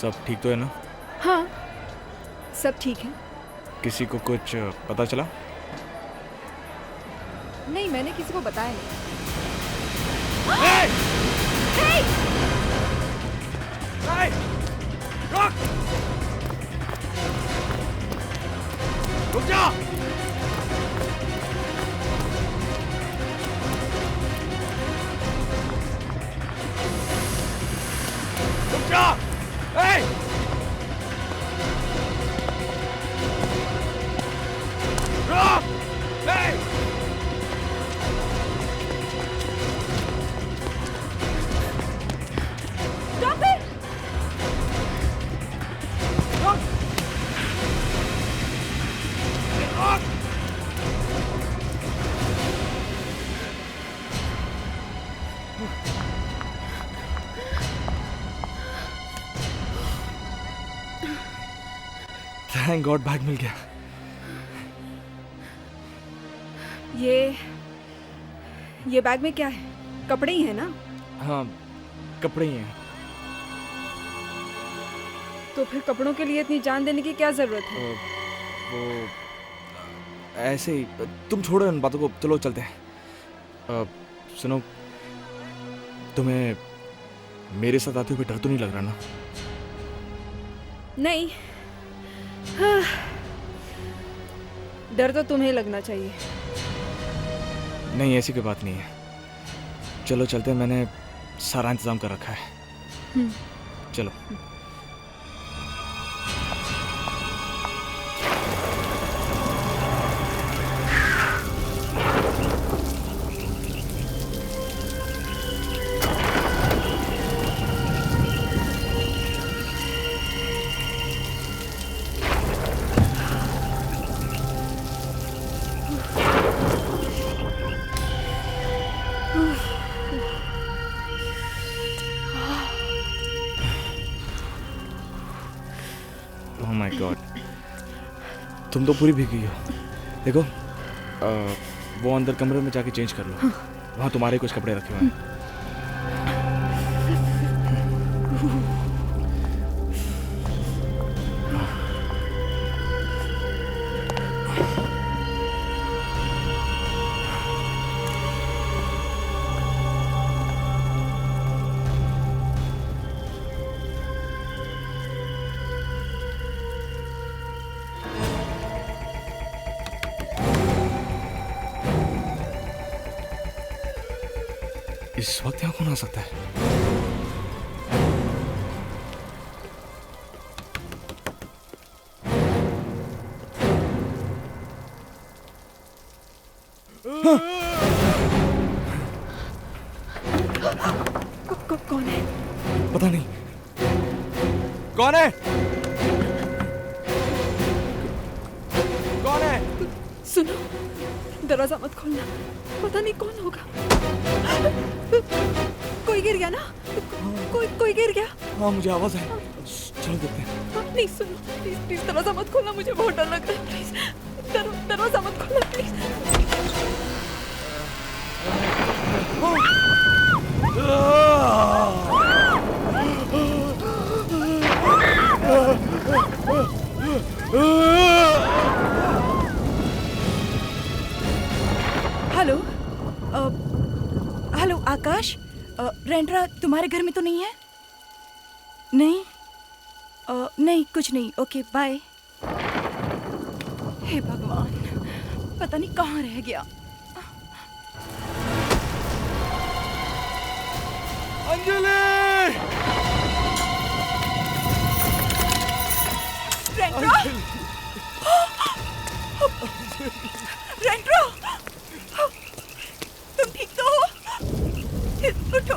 सब ठीक तो है ना? हाँ, सब ठीक है। किसी को कुछ पता चला? नहीं, मैंने किसी को बताया नहीं। Hey! Hey! Hey! रुक! रुक जा! रुक जा! Hey! रुक! Hey! Stop it! रुक! रुक! थैंक गॉड बैग मिल गया। ये बैग में क्या है? कपड़े ही है ना? हाँ, कपड़े ही हैं। तो फिर कपड़ों के लिए इतनी जान देने की क्या जरूरत है? वो ऐसे ही, तुम छोड़ो इन बातों को, चलो चलते हैं। सुनो, तुम्हें मेरे साथ आते हुए डर तो नहीं लग रहा ना? नहीं, हाँ, डर तो तुम्हें लगना चाहिए। नहीं, ऐसी कोई बात नहीं है। चलो चलते हैं, मैंने सारा इंतजाम कर रखा है। चलो। ओह माय गॉड, तुम तो पूरी भीगी हो। देखो, वो अंदर कमरे में जाके चेंज कर लो। वहाँ तुम्हारे कुछ कपड़े रखे हुए हैं। इस वक्त यहाँ कौन आ सकता है? कौन है? पता नहीं कौन है। कौन है? सुनो, दरवाजा मत खोलना, पता नहीं कौन होगा। कोई गिर गया ना? कोई गिर गया? हाँ, मुझे आवाज है। चलो देखते हैं। नहीं, सुनो, प्लीज प्लीज दरवाजा मत खोलना, मुझे बहुत डर लग रहा है। प्लीज दरवाजा मत खोलना, प्लीज। हेलो, हेलो आकाश, रेंड्रा तुम्हारे घर में तो नहीं है? नहीं, नहीं कुछ नहीं। Okay bye. हे भगवान, पता नहीं कहाँ रह गया। अंजलि! रेंड्रा! रेंड्रा! तुम ठीक तो हो? उठो,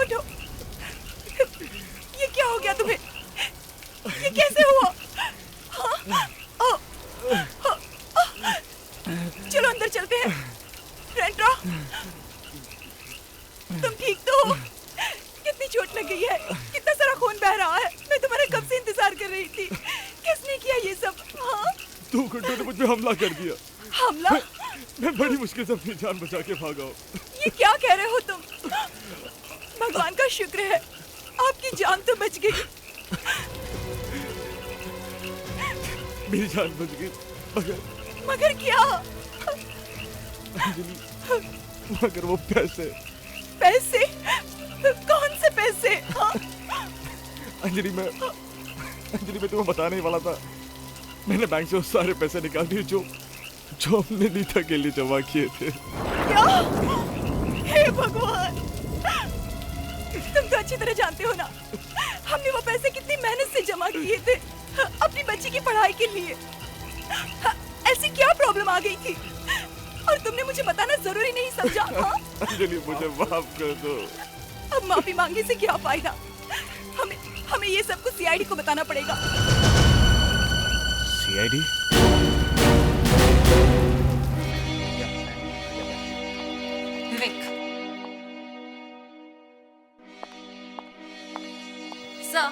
उठो। ये क्या हो गया तुम्हें? ये कैसे हुआ? हाँ? चलो अंदर चलते हैं। रेंड्रा, तुम ठीक तो हो? कितनी चोट लग गई है? कितना सारा खून बह रहा है? मैं तुम्हारा कब से इंतजार कर रही थी। किसने किया ये सब? हाँ? 2 घंटों ने मुझ पे हमला कर दिया। हमला? मैं बड़ी मुश्किल से अपनी जान बचा के भागा हूँ। ये क्या कह रहे हो तुम? भगवान का शुक्र है, आपकी जान तो बच गई। मेरी जान बच गई, मगर मगर क्या? अंजलि, मगर वो पैसे। पैसे? कौन से पैसे? हाँ? अंजलि मैं तुम्हें बताने ही वाला था। मैंने बैंक से वो सारे पैसे निकाल दिए जो हमने नीता के लिए जमा किए थे। क्या? हे भगवान, तुम तो अच्छी तरह जानते हो ना, हमने वो पैसे कितनी मेहनत से जमा किए थे अपनी बच्ची की पढ़ाई के लिए। ऐसी क्या प्रॉब्लम आ गई थी और तुमने मुझे बताना जरूरी नहीं समझा? हाँ? अंजलि मुझे माफ कर दो। अब माफी मांगने से क्या फायदा? हमें ये सब कुछ सीआईडी को बताना पड़ेगा। सीआईडी? विवेक, सर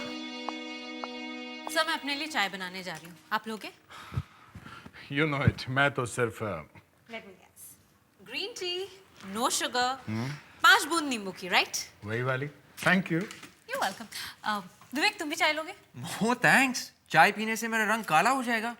मैं अपने लिए चाय बनाने जा रही हूँ, आप लोगे? You know it. मैं तो सिर्फ Let me guess. Green tea, no sugar, 5 बूंद नींबू की, right? वही वाली. Thank you. You're welcome. विवेक, तुम भी चाय लोगे? नो थैंक्स, चाय पीने से मेरा रंग काला हो जाएगा।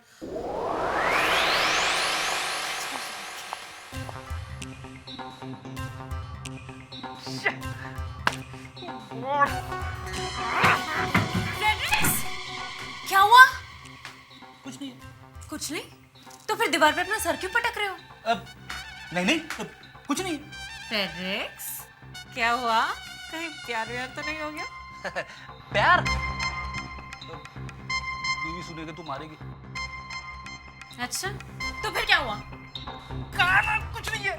क्या हुआ? कुछ नहीं। कुछ नहीं? तो फिर दीवार पे अपना सर क्यों पटक रहे हो? अब नहीं कुछ नहीं। फ्रेडरिक्स, क्या हुआ? कहीं प्यार व्यार तो नहीं हो गया? प्यार? बीवी सुनेगी तो मारेगी। अच्छा, तो फिर क्या हुआ? कहा कुछ नहीं है।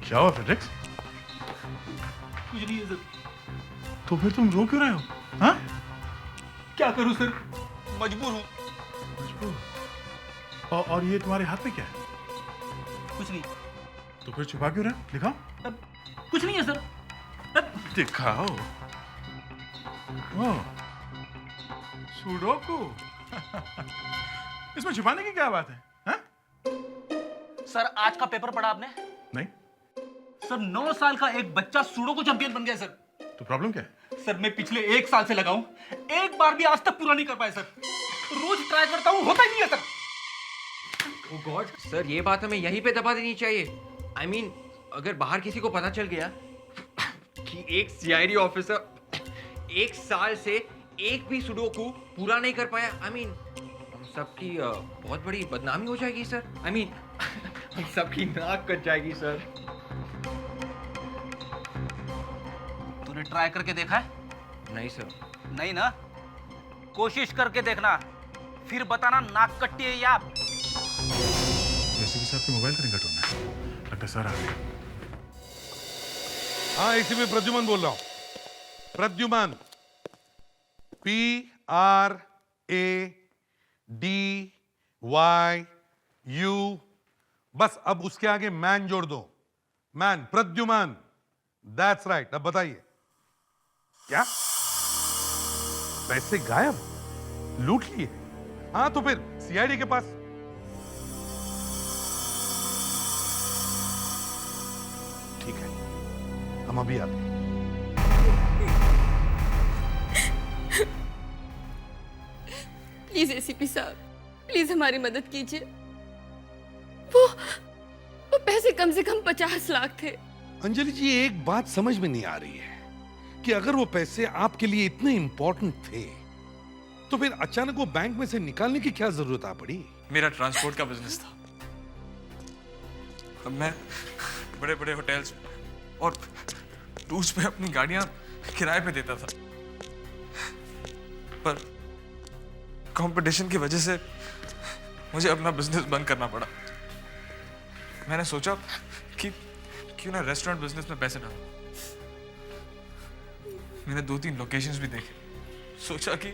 क्या हुआ फ्रेडरिक्स? कुछ नहीं है सर। तो फिर तुम रो क्यों रहे हो? हाँ? क्या करूं सर, मजबूर हूं। और ये तुम्हारे हाथ में क्या है? कुछ नहीं। तो फिर छुपा क्यों रहे हो? दिखाओ. अब कुछ नहीं है सर। दिखाओ. ओह, सुडोकू. इसमें छुपाने की क्या बात है? हाँ? सर आज का पेपर पढ़ा आपने? नहीं. सर 9 साल का एक बच्चा सुडोकू चैंपियन बन गया सर। तो प्रॉब्लम क्या है? सर मैं पिछले 1 साल से लगाऊं, एक बार भी आज तक पूरा नहीं कर पाया सर। रोज ट्राई करता हूं, होता ही नहीं है सर। ओह गॉड, सर ये बात हमें यहीं पे दबा देनी चाहिए. I mean, अगर बाहर किसी को पता चल गया कि एक सीआईडी ऑफिसर 1 साल से एक भी सुडोकू पूरा नहीं कर पाया, I mean, हम सबकी बहुत बड़ी बदनामी हो जाएगी सर. I mean, हम सबकी नाक कट जाएगी सर. तूने ट्राई करके देखा है? नहीं सर. नहीं ना, कोशिश करके देखना, फिर बताना नाक कट्टी है या। जैसे कि साहब के मोबाइल का रिंग टोन है. लगता है सर आ गए. हाँ, इसी में प्रद्युमन बोल रहा हूं. प्रद्युमन, PRADYU. बस अब उसके आगे मैन जोड़ दो. मैन, प्रद्युमन. That's right. अब बताइए क्या पैसे गायब, लूट लिए? हाँ तो फिर सीआईडी के पास. ठीक है, हम अभी आते हैं. प्लीज एसीपी साहब, प्लीज हमारी मदद कीजिए। वो पैसे कम से कम 50 लाख थे। अंजलि जी, एक बात समझ में नहीं आ रही है कि अगर वो पैसे आपके लिए इतने इंपॉर्टेंट थे तो फिर अचानक वो बैंक में से निकालने की क्या जरूरत आ पड़ी? मेरा ट्रांसपोर्ट का बिजनेस था. अब मैं बड़े बड़े होटल्स और टूर्स पे अपनी गाड़ियां किराए पे देता था, पर कंपटीशन की वजह से मुझे अपना बिजनेस बंद करना पड़ा. मैंने सोचा कि क्यों ना रेस्टोरेंट बिजनेस में पैसे डालूं. मैंने 2-3 लोकेशंस भी देखे. सोचा कि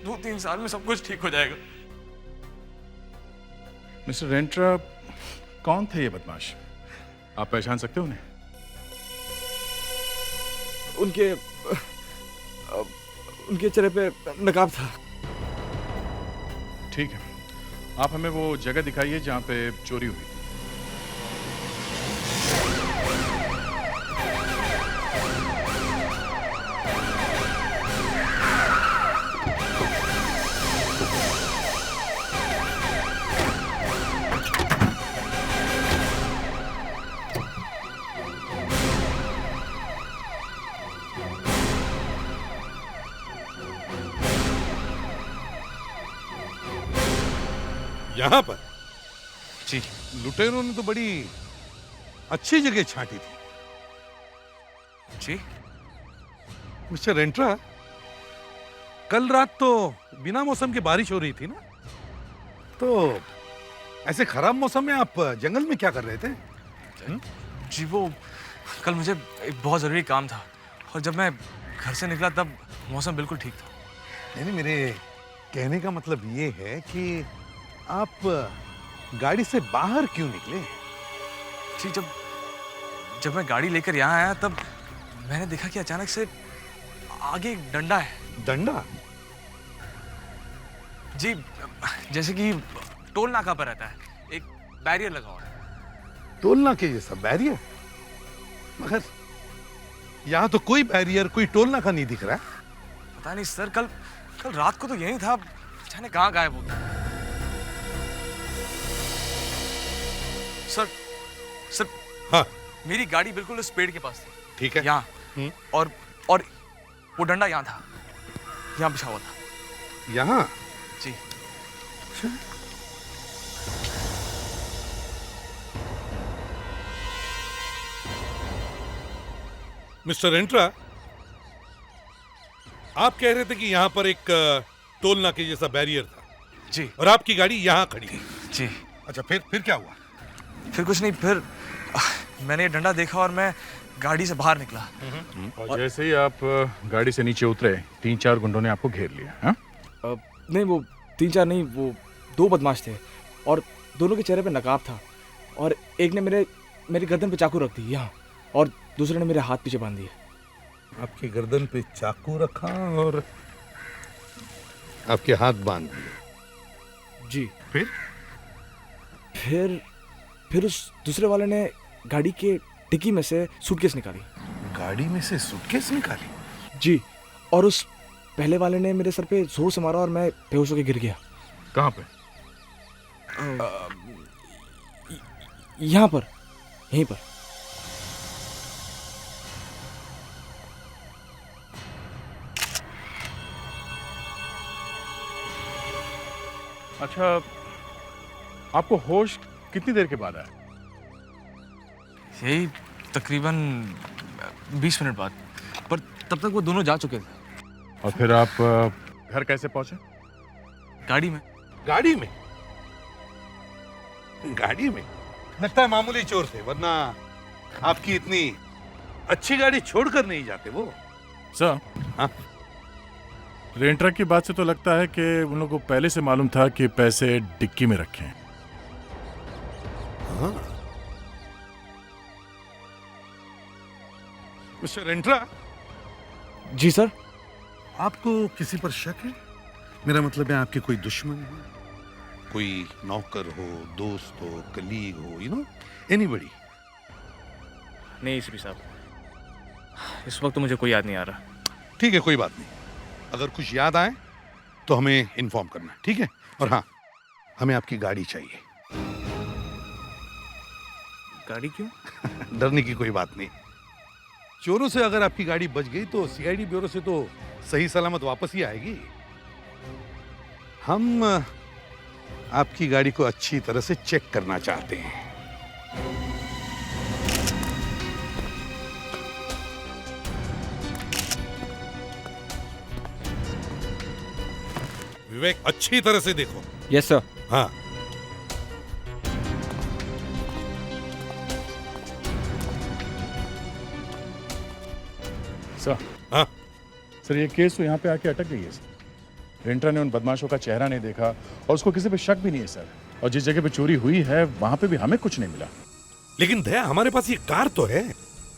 2-3 साल में सब कुछ ठीक हो जाएगा. मिस्टर रेंट्रा, कौन थे ये बदमाश? आप पहचान सकते हो उन्हें? उनके चेहरे पे नकाब था. ठीक है, आप हमें वो जगह दिखाइए जहां पे चोरी हुई थी. यहाँ पर जी लुटेरों ने तो बड़ी अच्छी जगह छांटी थी। जी मिस्टर रेंट्रा, कल रात तो बिना मौसम के बारिश हो रही थी ना, तो ऐसे खराब मौसम में आप जंगल में क्या कर रहे थे? जी वो कल मुझे एक बहुत ज़रूरी काम था और जब मैं घर से निकला तब मौसम बिल्कुल ठीक था। नहीं, मेरे कहने का मतलब ये है कि आप गाड़ी से बाहर क्यों निकले? जी जब मैं गाड़ी लेकर यहाँ आया तब मैंने देखा कि अचानक से आगे एक डंडा है। डंडा? जी जैसे कि टोल नाका पर रहता है, एक बैरियर लगा हुआ है। टोलना के जैसा बैरियर? मगर यहाँ तो कोई बैरियर, कोई टोलना का नहीं दिख रहा है। पता नहीं सर, कल रात को तो यही था, जाने कहाँ गायब हो गया। सर हाँ मेरी गाड़ी बिल्कुल उस पेड़ के पास थी। ठीक है। यहाँ और वो डंडा यहाँ था, यहाँ बिछा हुआ था। यहाँ? जी मिस्टर रेंट्रा, आप कह रहे थे कि यहाँ पर एक टोल नाके जैसा बैरियर था जी और आपकी गाड़ी यहाँ खड़ी थी। जी। अच्छा, फिर क्या हुआ? फिर कुछ नहीं, फिर मैंने ये डंडा देखा और मैं गाड़ी से बाहर निकला। और जैसे ही आप गाड़ी से नीचे उतरे 3-4 गुंडों ने आपको घेर लिया। हाँ? नहीं वो 3-4 नहीं, वो 2 बदमाश थे और दोनों के चेहरे पे नकाब था और एक ने मेरी गर्दन पे चाकू रख दी यहाँ और दूसरे ने मेरे हाथ पीछे बांध दिए। आपकी गर्दन पे चाकू रखा और आपके हाथ बांध दिए। जी। फिर उस दूसरे वाले ने गाड़ी के डिक्की में से सूटकेस निकाली। गाड़ी में से सूटकेस निकाली? जी, और उस पहले वाले ने मेरे सर पे जोर से मारा और मैं बेहोश होकर गिर गया। कहाँ पे? यहाँ पर, यहीं पर। अच्छा, आपको होश कितनी देर के बाद आया? यही तकरीबन 20 मिनट बाद, पर तब तक वो दोनों जा चुके थे। और फिर आप घर कैसे पहुंचे? गाड़ी में। गाड़ी में? गाड़ी में? लगता है मामूली चोर थे, वरना आपकी इतनी अच्छी गाड़ी छोड़कर नहीं जाते वो। सर, हाँ? रेंट्रा की बात से तो लगता है कि उन लोगों को पहले से मालूम था कि पैसे डिक्की में रखे हैं। हाँ। मिस्टर रेंट्रा। जी सर। आपको किसी पर शक है? मेरा मतलब है आपके कोई दुश्मन है, कोई नौकर हो, दोस्त हो, कलीग हो, यू नो, एनीबॉडी? नहीं एसीपी साहब, इस वक्त तो मुझे कोई याद नहीं आ रहा। ठीक है, कोई बात नहीं। अगर कुछ याद आए तो हमें इन्फॉर्म करना, ठीक है? और हाँ, हमें आपकी गाड़ी चाहिए। गाड़ी क्यों? डरने की कोई बात नहीं। चोरों से अगर आपकी गाड़ी बच गई तो सीआईडी ब्यूरो से तो सही सलामत वापस ही आएगी। हम आपकी गाड़ी को अच्छी तरह से चेक करना चाहते हैं। विवेक, अच्छी तरह से देखो। Yes sir. हाँ। सर, हाँ? सर ये केस तो यहाँ पे आके अटक गई है सर। रेंट्रा ने उन बदमाशों का चेहरा नहीं देखा और उसको किसी पे शक भी नहीं है सर। और जिस जगह पे चोरी हुई है वहां पे भी हमें कुछ नहीं मिला। लेकिन दया, हमारे पास ये कार तो है।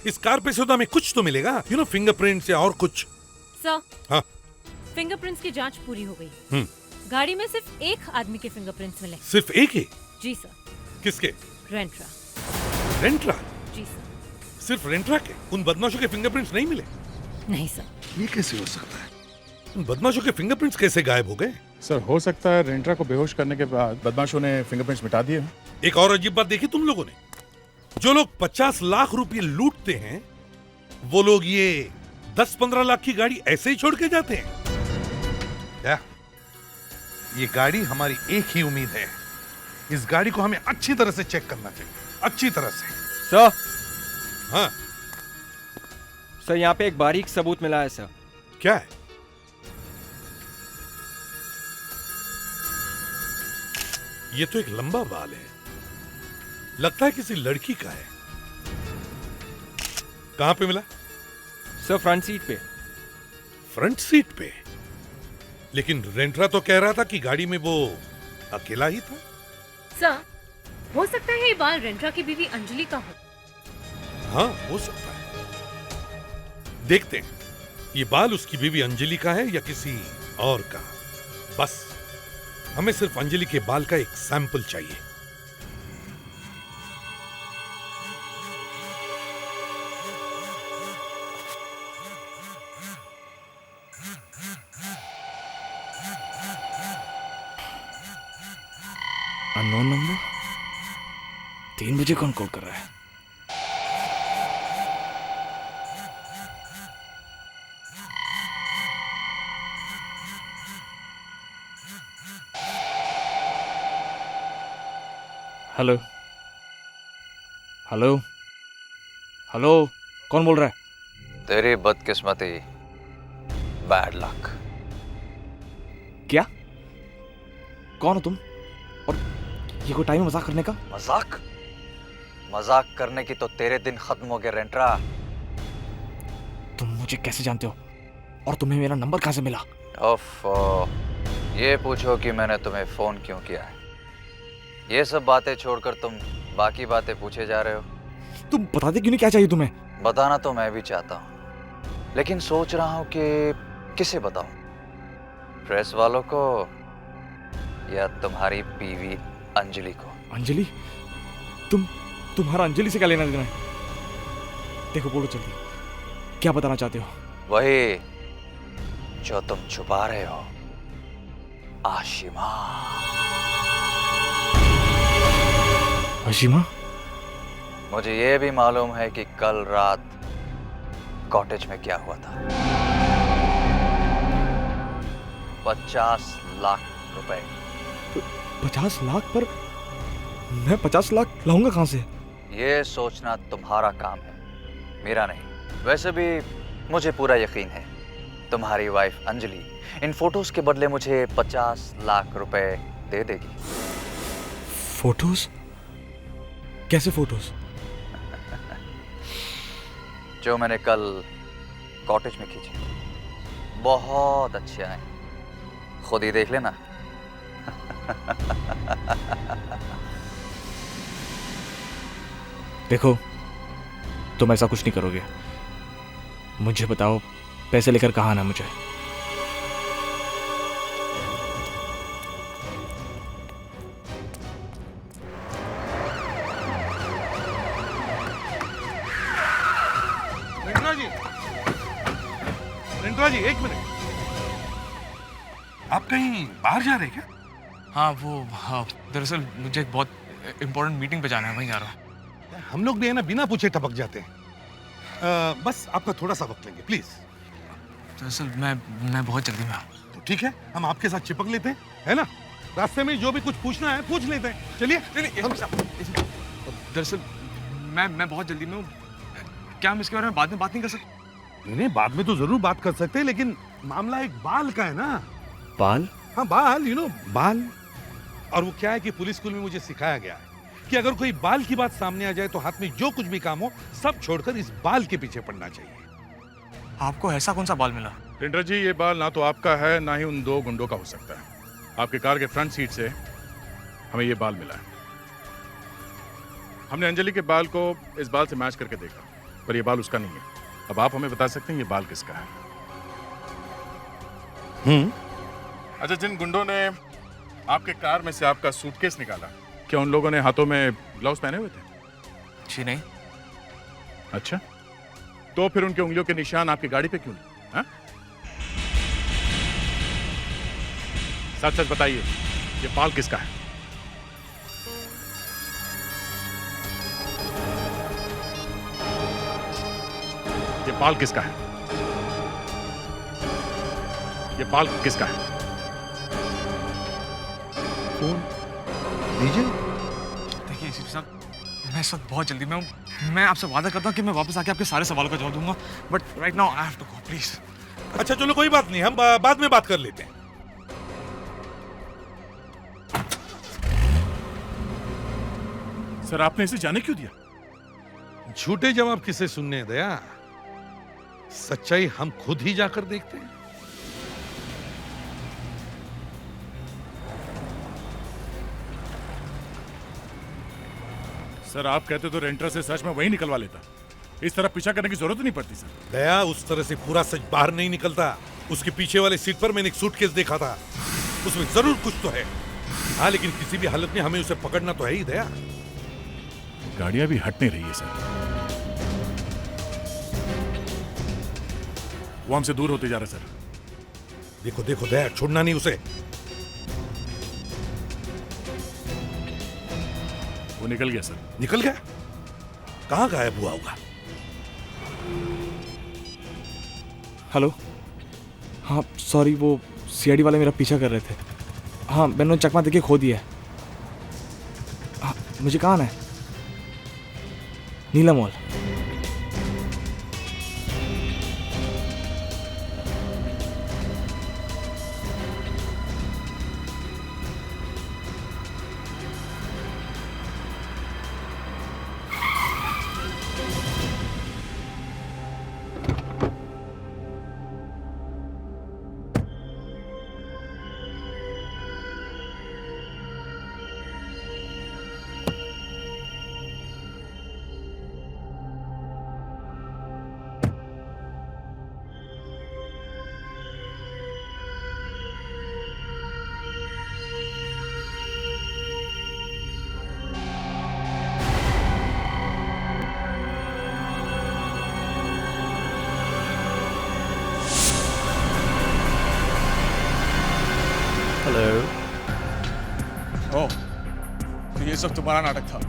इस कार पे से तो हमें कुछ तो मिलेगा, यू नो, फिंगरप्रिंट्स या और कुछ। सर, हाँ? फिंगरप्रिंट्स की जांच पूरी हो गई। गाड़ी में सिर्फ एक आदमी के फिंगरप्रिंट्स मिले। सिर्फ एक ही? जी सर। किसके? रेंट्रा। रेंट्रा? जी सर। सिर्फ रेंट्रा के? उन बदमाशों के फिंगरप्रिंट्स नहीं मिले? नहीं सर। ये कैसे हो सकता है? उन बदमाशों के फिंगरप्रिंट्स कैसे गायब हो गए? सर हो सकता है रेंट्रा को बेहोश करने के बाद बदमाशों ने फिंगरप्रिंट्स मिटा दिए। एक और अजीब बात देखी तुम लोगों ने? जो लोग 50 लाख रुपए लूटते हैं वो लोग ये 10-15 लाख की गाड़ी ऐसे ही छोड़ के जाते हैं क्या? ये गाड़ी हमारी एक ही उम्मीद है इस गाड़ी को हमें अच्छी तरह से चेक करना चाहिए, अच्छी तरह से। सर हाँ, सर यहाँ पे एक बारीक सबूत मिला है सर। क्या है? ये तो एक लंबा बाल है, लगता है किसी लड़की का है। कहां पे मिला? सर फ्रंट सीट पे। फ्रंट सीट पे? लेकिन रेंट्रा तो कह रहा था कि गाड़ी में वो अकेला ही था। सर, हो सकता है ये बाल रेंट्रा की बीवी अंजलि का हो। हाँ, हो सकता है। देखते हैं ये बाल उसकी बीवी अंजलि का है या किसी और का। बस हमें सिर्फ अंजलि के बाल का एक सैंपल चाहिए। Unknown number. 3 बजे कौन कॉल कर रहा है? हेलो हेलो हेलो, कौन बोल रहा है? तेरी बदकिस्मती, बैड लक। क्या? कौन हो तुम? और ये कोई टाइम है मजाक करने का? मजाक? मजाक करने की तो तेरे दिन खत्म हो गए रेंट्रा। तुम मुझे कैसे जानते हो? और तुम्हें मेरा नंबर कहां से मिला? ओफो, ये पूछो कि मैंने तुम्हें फोन क्यों किया है। ये सब बातें छोड़कर तुम बाकी बातें पूछे जा रहे हो। तुम बताते क्यों नहीं क्या चाहिए तुम्हें? बताना तो मैं भी चाहता हूँ, लेकिन सोच रहा हूँ कि किसे बताऊं, प्रेस वालों को या तुम्हारी बीवी अंजलि को। अंजलि? तुम्हारा अंजलि से क्या लेना देना है? देखो बोलो जल्दी, क्या बताना चाहते हो? वही जो तुम छुपा रहे हो, आशिमा। आशिमा? मुझे ये भी मालूम है कि कल रात कॉटेज में क्या हुआ था। 50 लाख रुपए। 50 लाख? पर मैं 50 लाख लाऊंगा कहां से? ये सोचना तुम्हारा काम है, मेरा नहीं। वैसे भी मुझे पूरा यकीन है तुम्हारी वाइफ अंजलि इन फोटोज के बदले मुझे 50 लाख रुपए दे देगी। फोटोज? कैसे फोटोज? जो मैंने कल कॉटेज में खींची, बहुत अच्छे आए, खुद ही देख लेना। देखो, तुम ऐसा कुछ नहीं करोगे। मुझे बताओ, पैसे लेकर कहाँ आना मुझे? रेंट्रा जी, एक मिनट। आप कहीं बाहर जा रहे हैं क्या? हाँ, दरअसल मुझे एक बहुत इम्पोर्टेंट मीटिंग पे जाना है, वहीं जा रहा हूँ। हम लोग भी है ना, बिना पूछे टपक जाते हैं। बस आपका थोड़ा सा वक्त लेंगे, प्लीज। दरअसल मैं बहुत जल्दी में हूँ। तो ठीक है, हम आपके साथ चिपक लेते हैं, है ना? रास्ते में जो भी कुछ पूछना है पूछ लेते हैं। चलिए। दरअसल मैं बहुत जल्दी में हूँ। क्या हम इसके बारे में बाद में बात नहीं कर सकते? नहीं, बाद में तो जरूर बात कर सकते हैं, लेकिन मामला एक बाल का है ना। बाल? हाँ, बाल, बाल। और वो क्या है कि पुलिस स्कूल में मुझे सिखाया गया है कि अगर कोई बाल की बात सामने आ जाए तो हाथ में जो कुछ भी काम हो सब छोड़कर इस बाल के पीछे पड़ना चाहिए। आपको ऐसा कौन सा बाल मिला? रेंट्रा जी, ये बाल ना तो आपका है ना ही उन 2 गुंडों का हो सकता है। आपके कार के फ्रंट सीट से हमें ये बाल मिला है। हमने अंजलि के बाल को इस बाल से मैच करके देखा, पर ये बाल उसका नहीं है। अब आप हमें बता सकते हैं ये बाल किसका है? अच्छा, जिन गुंडों ने आपके कार में से आपका सूटकेस निकाला, क्या उन लोगों ने हाथों में ग्लव्स पहने हुए थे? जी नहीं। अच्छा, तो फिर उनके उंगलियों के निशान आपकी गाड़ी पे क्यों नहीं? हाँ? सच सच बताइए, ये बाल किसका है? ये बाल किसका है? ये बाल किसका है? दीजिए। देखिए एसीपी साहब, मैं इस वक्त बहुत जल्दी में हूँ। मैं आपसे वादा करता हूँ कि मैं वापस आके आपके सारे सवालों का जवाब दूंगा, but right now I have to go please. अच्छा चलो कोई बात नहीं, हम बाद में बात कर लेते हैं। सर आपने इसे जाने क्यों दिया? झूठे जवाब किसे सुनने हैं दया, सच्चाई हम खुद ही जाकर देखते हैं। सर आप कहते तो रेंटर से सच में वही निकलवा लेता, इस तरह पीछा करने की जरूरत नहीं पड़ती सर। दया उस तरह से पूरा सच बाहर नहीं निकलता। उसके पीछे वाले सीट पर मैंने एक सूटकेस देखा था, उसमें जरूर कुछ तो है। हाँ लेकिन किसी भी हालत में हमें उसे पकड़ना तो है ही दया। गाड़ियां भी हट नहीं रही है सर, वो हमसे दूर होते जा रहे सर। देखो देखो दया, छोड़ना नहीं उसे। वो निकल गया सर। निकल गया? कहाँ गायब हुआ होगा? हेलो, हाँ सॉरी, वो सीआईडी वाले मेरा पीछा कर रहे थे। हाँ मैंने चकमा देके खो दिया है। हाँ मुझे कहाँ आना है? नीला मॉल। ओह, तो ये सब तुम्हारा नाटक था।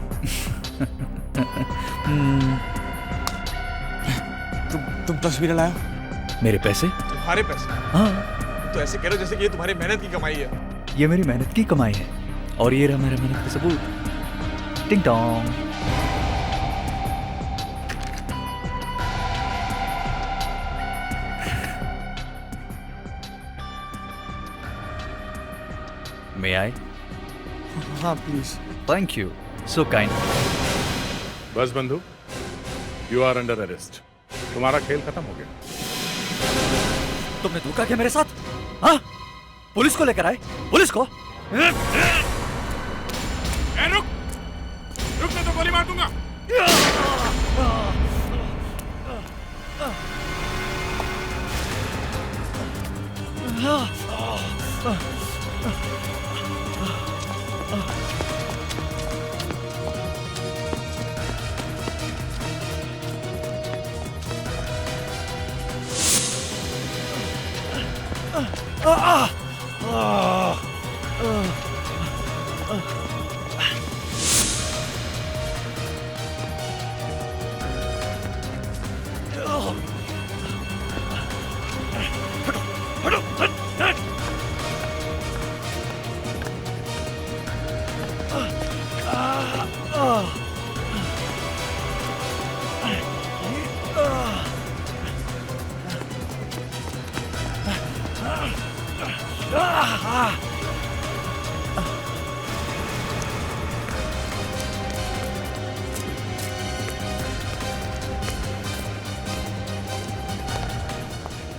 तुम तस्वीरें लाए? मेरे पैसे? तुम्हारे पैसे? हाँ। तो ऐसे कह रहे हो जैसे कि ये तुम्हारी मेहनत की कमाई है। ये मेरी मेहनत की कमाई है और ये रहा मेरा मेहनत का सबूत। टिंग टोंग। May I? हाँ please. Thank you. So kind. बस बंधु, यू आर अंडर अरेस्ट। तुम्हारा खेल खत्म हो गया। तुमने धोखा किया मेरे साथ? हाँ? पुलिस को लेकर आए? पुलिस को? रुक, रुक नहीं तो गोली मार दूंगा।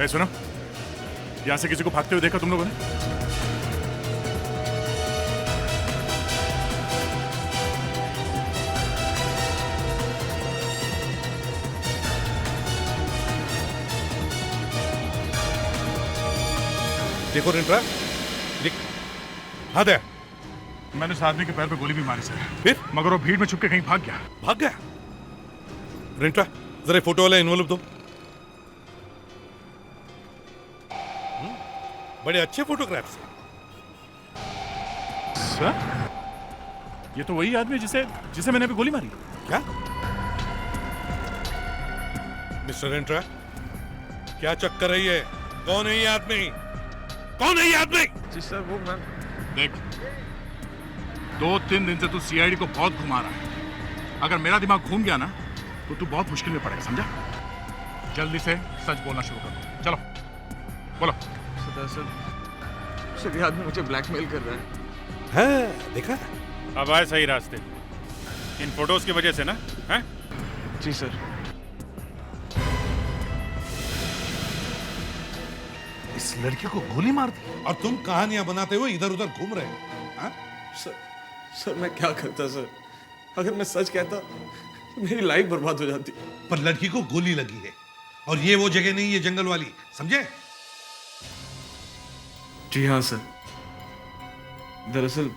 ए, सुनो, यहां से किसी को भागते हुए देखा तुम लोगों ने? देखो रेंट्रा, हाँ दे। मैंने उस आदमी के पैर पे गोली भी मारी सर, फिर? मगर वो भीड़ में छुप के कहीं भाग गया। भाग गया? रेंट्रा, जरा फोटो वाला इन्वॉल्व दो। बड़े अच्छे फोटोग्राफ्स हैं। सर, ये तो वही आदमी है जिसे मैंने अभी गोली मारी। क्या? मिस्टर रेंट्रा, क्या चक्कर है ये? कौन है ये आदमी? कौन है ये आदमी? जी सर, वो मैं देख, 2-3 दिन से तू सीआईडी को बहुत घुमा रहा है। अगर मेरा दिमाग घूम गया ना तो तू बहुत मुश्किल में पड़ेगा, समझा? जल्दी से सच बोलना शुरू कर। चलो बोलो। सर ये आदमी मुझे ब्लैकमेल कर रहा है। हाँ, देखा? अब आए सही रास्ते, इन फोटोज की वजह से ना? हैं? जी सर। इस लड़की को गोली मार दी और तुम कहानियां बनाते हुए इधर उधर घूम रहे हो। हाँ? सर मैं क्या करता सर? अगर मैं सच कहता तो मेरी लाइफ बर्बाद हो जाती। पर लड़की को गोली लगी है और ये वो जगह नहीं, ये जंगल वाली, समझे? जी हाँ सर। दरअसल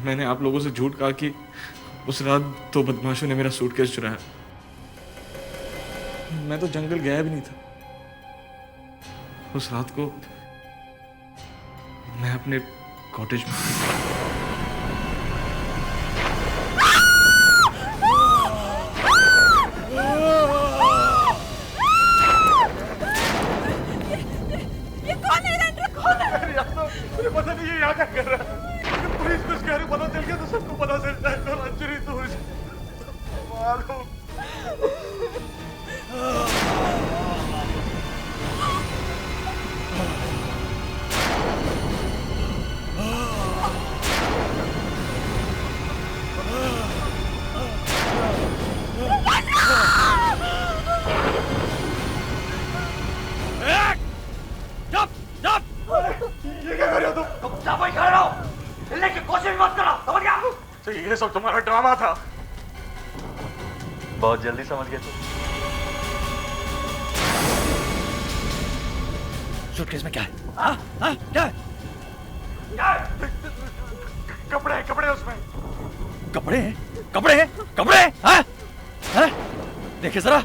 मैंने आप लोगों से झूठ कहा कि उस रात 2 बदमाशों ने मेरा सूटकेस चुराया। मैं तो जंगल गया भी नहीं था। उस रात को मैं अपने कॉटेज में ये कौन है? रेंड्रा कौन है? मुझे पता नहीं ये यहाँ क्या कर रहा है। पुलिस को इसके बारे में पता चल गया तो सबको पता चलता है। तो अंजलि तो मालूम। ये क्या कर रहे हो तुम? चुपचाप ही खड़े रहो, हिलने की कोशिश मत करो, समझ गया? तो ये सब तुम्हारा ड्रामा था। बहुत जल्दी समझ गए तुम। सूटकेस में क्या है? हाँ? क्या है? कपड़े उसमें। कपड़े हैं? कपड़े हैं? कपड़े हैं? हाँ? हाँ? देखिए जरा।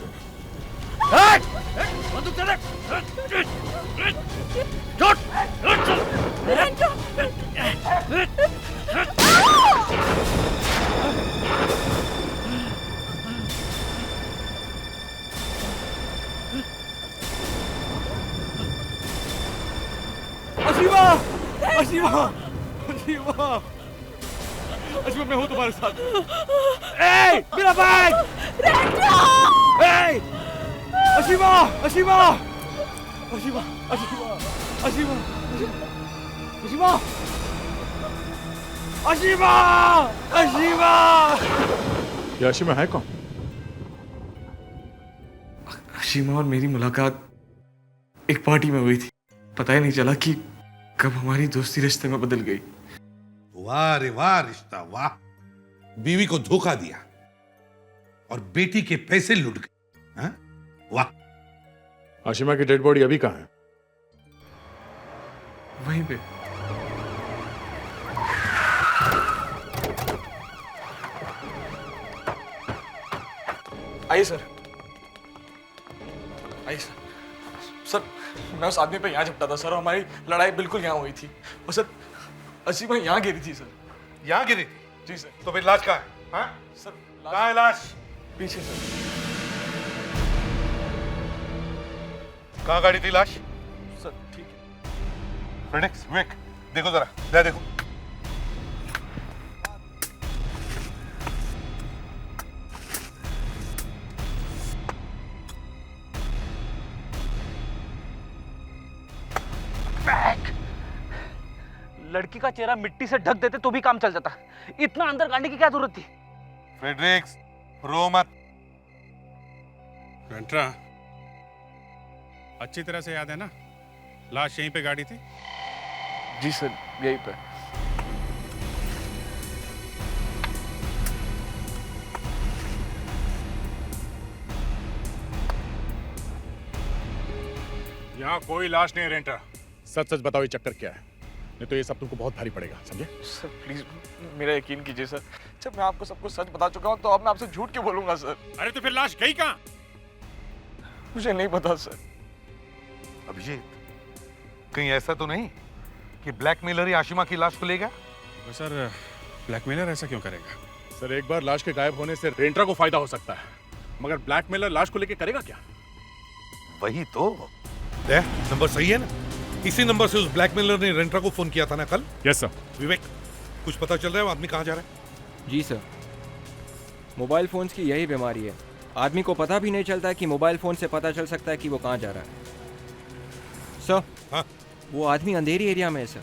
बंदूक दे दे। छोड़। अशीमा! अशीमा! अशीमा! अशीमा, मैं हूँ तुम्हारे साथ। ए, मेरा बैग! ए! अशीमा! अशीमा! अशीमा! अशीमा! अशीमा! अशीमा! अशीमा! अशीमा! ये अशीमा है कौन? अशीमा और मेरी मुलाकात एक पार्टी में हुई थी। पता ही नहीं चला कि कब हमारी दोस्ती रिश्ते में बदल गई। वाह रे वाह, रिश्ता वाह। बीवी को धोखा दिया और बेटी के पैसे लूट गए। हाँ? वाह। अशीमा की डेड बॉडी अभी कहाँ है? वहीं पे। आइए सर, आइए सर। सर मैं उस आदमी पे यहाँ झपटा था सर, और हमारी लड़ाई बिल्कुल यहाँ हुई थी। और सर अशीमा यहाँ गिरी थी सर। यहाँ गिरी थी? जी सर। तो फिर लाश कहाँ है? हाँ? सर कहाँ है लाश? पीछे सर। कहाँ गाड़ी थी लाश? सर ठीक है। फ्रेडिक्स, विक, देखो जरा, ले देखो। लड़की का चेहरा मिट्टी से ढक देते तो भी काम चल जाता। इतना अंदर गाड़ने की क्या जरूरत थी? फ्रेडरिक्स, रो मत। रेंट्रा, अच्छी तरह से याद है ना? लाश यहीं पे गाड़ी थी? जी सर, यहीं पे। यहाँ कोई लाश नहीं है रेंट्रा। सच सच बताओ ये चक्कर क्या है, नहीं तो ये सब तुमको बहुत भारी पड़ेगा, समझे? सर प्लीज मेरा यकीन कीजिए सर। जब मैं आपको सब कुछ सच बता चुका हूँ तो अब मैं आपसे झूठ क्यों बोलूंगा सर? अरे तो फिर लाश गई कहाँ? मुझे नहीं पता सर। अभिजीत, कहीं ऐसा तो नहीं कि ब्लैकमेलर ही आशिमा की लाश को ले गया? सर ब्लैकमेलर ऐसा क्यों करेगा? सर एक बार लाश के गायब होने से रेंट्रा को फायदा हो सकता है, मगर ब्लैकमेलर लाश को लेके करेगा क्या? वही तो। नंबर सही है ना? इसी नंबर से उस ब्लैकमेलर ने रेंट्रा को फोन किया था ना कल? Yes sir. विवेक, कुछ पता चल रहा है वो आदमी कहाँ जा रहा है? जी सर, मोबाइल फ़ोन्स की यही बीमारी है। आदमी को पता भी नहीं चलता है कि मोबाइल फ़ोन से पता चल सकता है कि वो कहाँ जा रहा है। सर, हाँ? वो आदमी अंधेरी एरिया में है सर,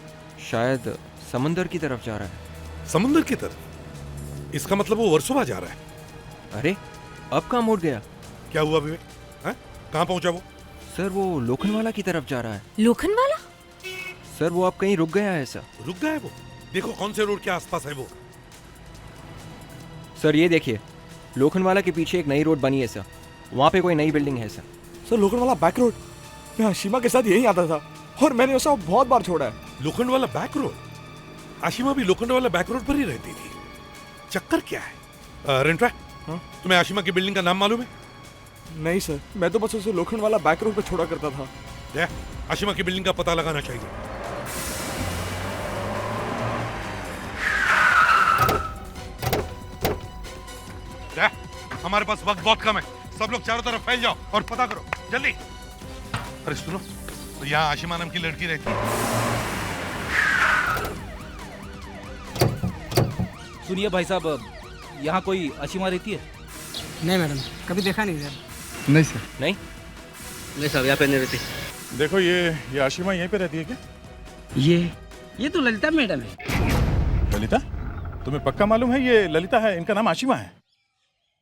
शायद समंदर की तरफ जा रहा है। समुंदर की तरफ? इसका मतलब वो वर्सोवा जा रहा है। अरे, अब कहाँ मुड़ गया? क्या हुआ विवेक? हाँ? कहाँ पहुंचा वो? सर, वो लोखंडवाला की तरफ जा रहा है। लोखंडवाला? सर, वो अब कहीं रुक गया है सर। रुक गया है वो? देखो कौन से रोड के आसपास है वो। सर, ये देखिए, लोखंडवाला के पीछे एक नई रोड बनी है सर, वहाँ पे कोई नई बिल्डिंग है sir. Sir Lokhandwala back road, मैं आशिमा के साथ यहीं आता था और मैंने उसे बहुत बार छोड़ा है। Lokhandwala back road? आशिमा भी लोखंडवाला बैक रोड पर ही रहती थी। चक्कर क्या है? रेंट्रा, हाँ? तुम्हें आशिमा की बिल्डिंग का नाम मालूम है? नहीं सर, मैं तो बस उसे लोखंडवाला बैक रोड पे छोड़ा करता था। या, आशिमा की बिल्डिंग का पता लगाना चाहिए। या, हमारे पास वक्त बहुत कम है, सब लोग चारों तरफ फैल जाओ और पता करो जल्दी। अरे सुनो, तो यहाँ आशिमा नाम की लड़की रहती है। सुनिए भाई साहब, यहाँ कोई आशिमा रहती है? नहीं मैडम, कभी देखा नहीं सर। नहीं सर। नहीं? नहीं साहब, यहाँ पे नहीं रहती। देखो ये आशिमा यहीं पे रहती है क्या? ये तो ललिता मैडम है। ललिता? तुम्हें पक्का मालूम है ये ललिता है, इनका नाम आशिमा है?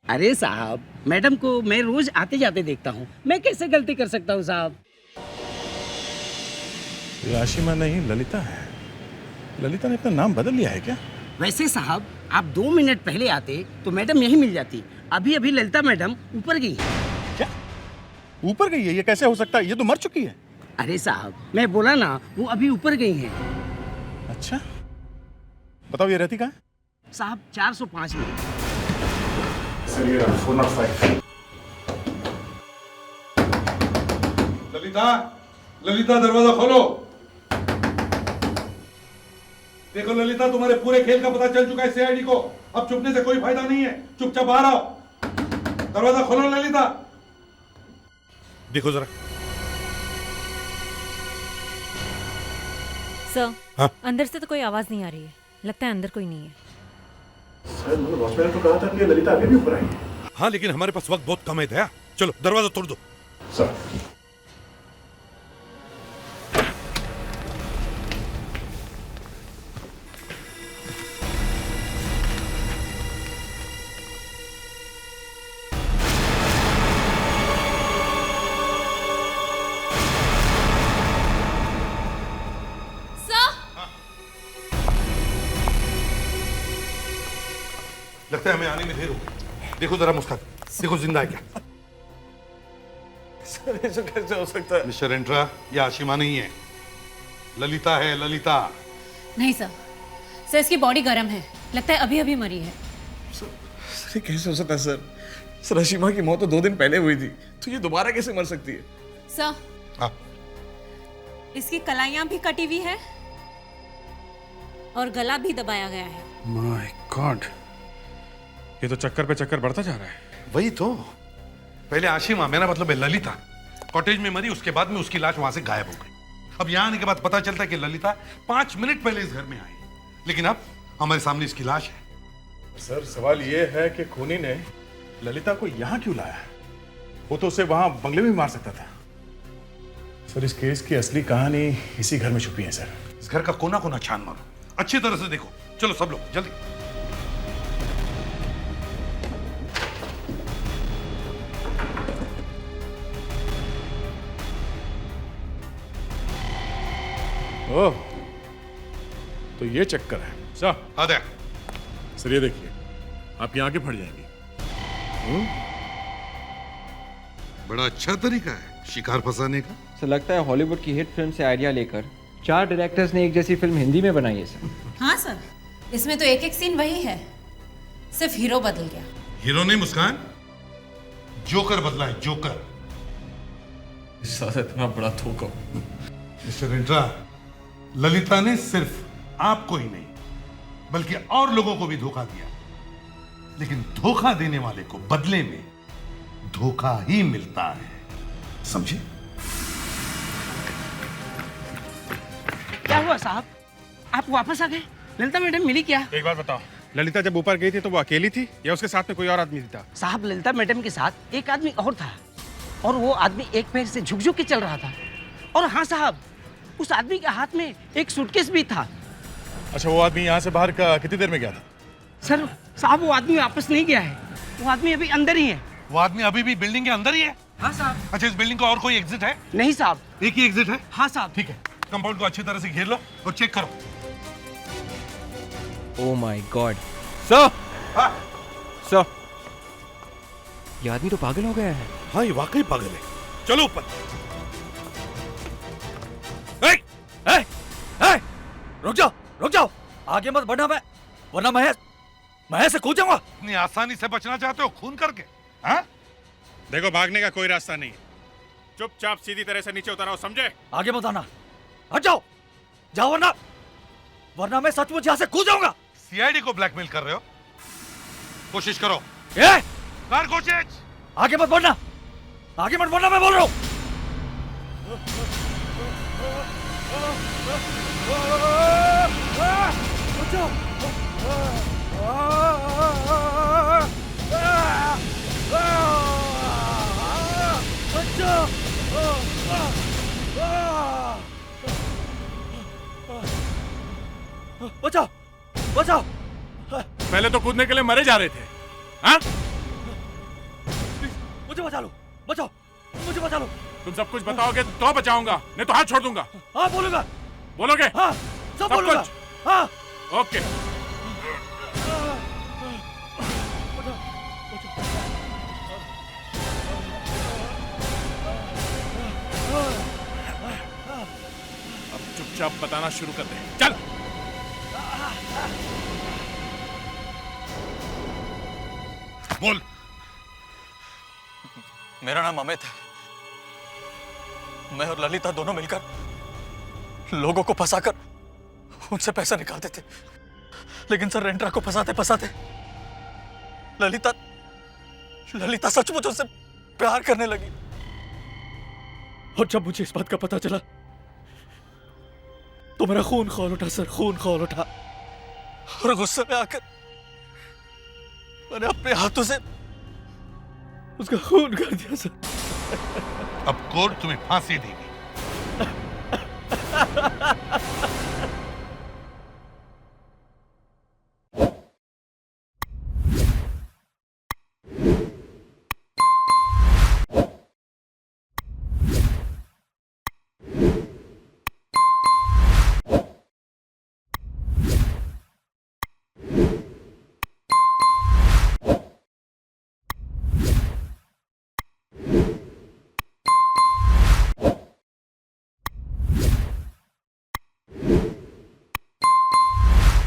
अरे साहब, मैडम को मैं रोज आते जाते देखता हूँ, मैं कैसे गलती कर सकता हूँ साहब? ये आशिमा नहीं ललिता है। ललिता ने अपना नाम बदल लिया है क्या? वैसे साहब, आप 2 मिनट पहले आते तो मैडम यहीं मिल जाती। अभी अभी ललिता मैडम ऊपर गई है। क्या? ऊपर गई है? ये कैसे हो सकता है? ये तो मर चुकी है। अरे साहब, मैं बोला ना, वो अभी ऊपर गई हैं। अच्छा, बताओ ये रहती कहाँ है? साहब 405 में। सर ये 405। ललिता, ललिता दरवाजा खोलो। देखो ललिता, तुम्हारे पूरे खेल का पता चल चुका है सीआईडी को। अब चुपने से कोई फायदा नहीं है, चुपचाप बाहर आओ। दरवाजा खोलो ललिता। देखो जरा। सर, हाँ? अंदर से तो कोई आवाज नहीं आ रही है, लगता है अंदर कोई नहीं है। सर वॉचमैन ने तो कहा था कि ललिता अभी भी ऊपर आई है। हाँ, लेकिन हमारे पास वक्त बहुत कम है दया। चलो दरवाजा तोड़ दो। सर। लगता है हमें आने में देर हो गई। देखो जरा मुस्कान, देखो जिंदा है क्या? सर ऐसा कैसे हो सकता है? मिस्टर एंट्रा, ये आशिमा नहीं है, ललिता है, ललिता। नहीं सर, सर इसकी बॉडी गर्म है, लगता है अभी अभी मरी है। सर ये कैसे हो सकता है सर? सर आशिमा की मौत तो 2 दिन पहले हुई थी, तो ये दोबारा कैसे मर सकती है? सर, हाँ, इसकी कलाइयां भी कटी हुई है और गला भी दबाया गया है। माय गॉड, ये तो चक्कर पे चक्कर बढ़ता जा रहा है। वही तो। पहले आशिमा, मेरा मतलब है ललिता, कॉटेज में मरी, उसके बाद में उसकी लाश वहां से गायब हो गई। अब यहाँ आने के बाद पता चलता है कि ललिता 5 मिनट पहले इस घर में आई, लेकिन अब हमारे सामने इसकी लाश है। सर सवाल ये है कि खूनी ने ललिता को यहाँ क्यों लाया? वो तो उसे वहां बंगले में मार सकता था। सर इस केस की असली कहानी इसी घर में छुपी है सर। इस घर का कोना कोना छान मारो, अच्छी तरह से देखो। चलो सब लोग जल्दी। ओह, तो ये चक्कर है सर। आदे सर ये देखिए, आपकी आंखें फट जाएंगी। बड़ा अच्छा तरीका है शिकार फंसाने का। सर, लगता है हॉलीवुड की हिट फिल्म से आइडिया लेकर 4 डायरेक्टर्स ने एक जैसी फिल्म हिंदी में बनाई है सर। हाँ सर, इसमें तो एक एक सीन वही है, सिर्फ हीरो बदल गया। हीरो नहीं मुस्कान, जोकर बदला है, जोकर। इतना बड़ा धोखा। मिस्टर एंट्रा, ललिता ने सिर्फ आपको ही नहीं बल्कि और लोगों को भी धोखा दिया, लेकिन धोखा देने वाले को बदले में धोखा ही मिलता है, समझे? क्या हुआ साहब, आप वापस आ गए? ललिता मैडम मिली क्या? एक बात बताओ, ललिता जब ऊपर गई थी तो वो अकेली थी या उसके साथ में कोई और आदमी था? साहब ललिता मैडम के साथ एक आदमी और था और वो आदमी एक पैर से झुक झुक के चल रहा था। और हाँ साहब, उस आदमी के हाथ में एक सूटकेस भी था। अच्छा, वो आदमी यहाँ से बाहर कितनी देर में गया था? सर साहब वो आदमी वापस नहीं गया है, वो आदमी अभी अंदर ही है। वो आदमी अभी भी बिल्डिंग के अंदर ही है? हाँ साहब। अच्छा, इस बिल्डिंग का और कोई एग्जिट है? नहीं साहब। एक ही एग्जिट है? हाँ साहब। ठीक है, कंपाउंड को अच्छी तरह से घेर लो और चेक करो। Oh my God sir, sir ये आदमी तो पागल हो गया है। हाँ, ये वाकई पागल है। चलो ऊपर। रुक जाओ, आगे मत बढ़ना, वरना मैं से कूद जाऊंगा। इतनी आसानी से बचना चाहते हो खून करके? हाँ? देखो, भागने का कोई रास्ता नहीं है, चुपचाप सीधी तरह से नीचे उतरो, समझे? आगे मत आना, हट जाओ, जाओ वरना मैं सचमुच यहाँ से कूद जाऊंगा। सीआईडी को ब्लैकमेल कर रहे हो? कोशिश करो। कर कोशिश। आगे मत बढ़ना, मैं बोल रहा हूँ। बचाओ, बचाओ। पहले तो कूदने के लिए मरे जा रहे थे, हाँ? मुझे बचा लो, बचाओ, मुझे बचा लो। तुम सब कुछ बताओगे तो बचाऊंगा, नहीं तो हाथ छोड़ दूंगा। हाँ बोलूंगा। बोलोगे? हाँ, सब बोलूंगा। हाँ। ओके। अब चुपचाप बताना शुरू कर दे, चल। बोल। मेरा नाम अमित है। मैं और ललिता दोनों मिलकर लोगों को फंसाकर उनसे पैसा निकालते थे, लेकिन सर रेंट्रा को फंसाते फंसाते ललिता सचमुच उससे प्यार करने लगी। और जब मुझे इस बात का पता चला तो मेरा खून खौल उठा सर, खून खौल उठा। और गुस्से में आकर मैंने अपने हाथों से उसका खून कर दिया सर। अब कोर्ट तुम्हें फांसी देगी।